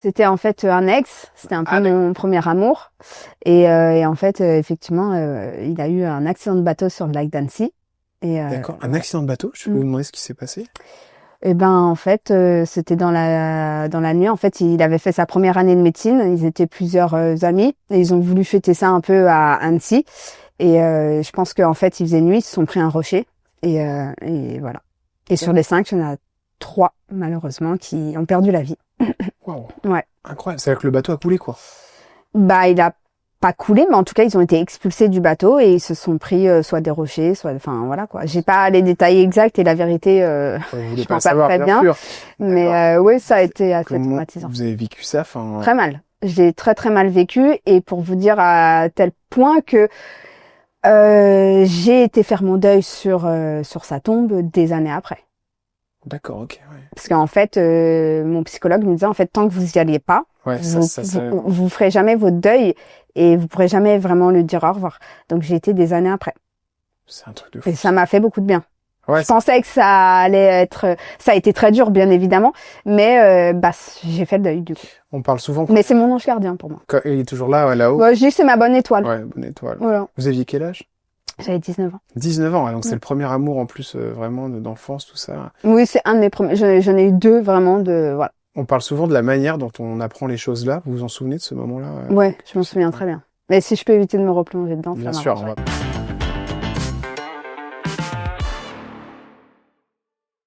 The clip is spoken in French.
C'était en fait un ex, c'était un peu mon premier amour. Et en fait, effectivement, il a eu un accident de bateau sur le lac d'Annecy. D'accord. Un accident de bateau? Je peux vous demander ce qui s'est passé? Et ben en fait, c'était dans la nuit. En fait, il avait fait sa première année de médecine. Ils étaient plusieurs amis et ils ont voulu fêter ça un peu à Annecy. Et je pense qu'en fait, il faisait nuit. Ils se sont pris un rocher et voilà. Et sur les 5, il y en a 3 malheureusement qui ont perdu la vie. Waouh. Ouais. Incroyable. C'est-à-dire que le bateau a coulé, quoi. Bah, il a pas coulé, mais en tout cas, ils ont été expulsés du bateau et ils se sont pris soit des rochers, soit, enfin voilà quoi. J'ai pas les détails exacts et la vérité, je pense pas très bien. Mais oui, ça a été assez traumatisant. Vous avez vécu ça, enfin. Très mal. J'ai très très mal vécu et pour vous dire à tel point que j'ai été faire mon deuil sur sa tombe des années après. D'accord, ok. Ouais. Parce qu'en fait, mon psychologue me disait en fait tant que vous y alliez pas, vous ferez jamais votre deuil et vous pourrez jamais vraiment lui dire au revoir. Donc j'ai été des années après. C'est un truc de fou. Et ça m'a fait beaucoup de bien. Ouais, je pensais que ça allait être, ça a été très dur bien évidemment, mais j'ai fait le deuil du coup. On parle souvent. Mais c'est mon ange gardien pour moi. Il est toujours là, ouais, là-haut. Ouais, je dis que c'est ma bonne étoile. Ouais, bonne étoile. Voilà. Vous aviez quel âge? J'avais 19 ans. 19 ans, donc c'est le premier amour en plus vraiment d'enfance, tout ça. Oui, c'est un de mes premiers. J'en ai eu 2 vraiment de voilà. On parle souvent de la manière dont on apprend les choses là. Vous vous en souvenez de ce moment-là? Ouais, je m'en souviens très bien. Mais si je peux éviter de me replonger dedans, bien ça sûr. m'arrangerait.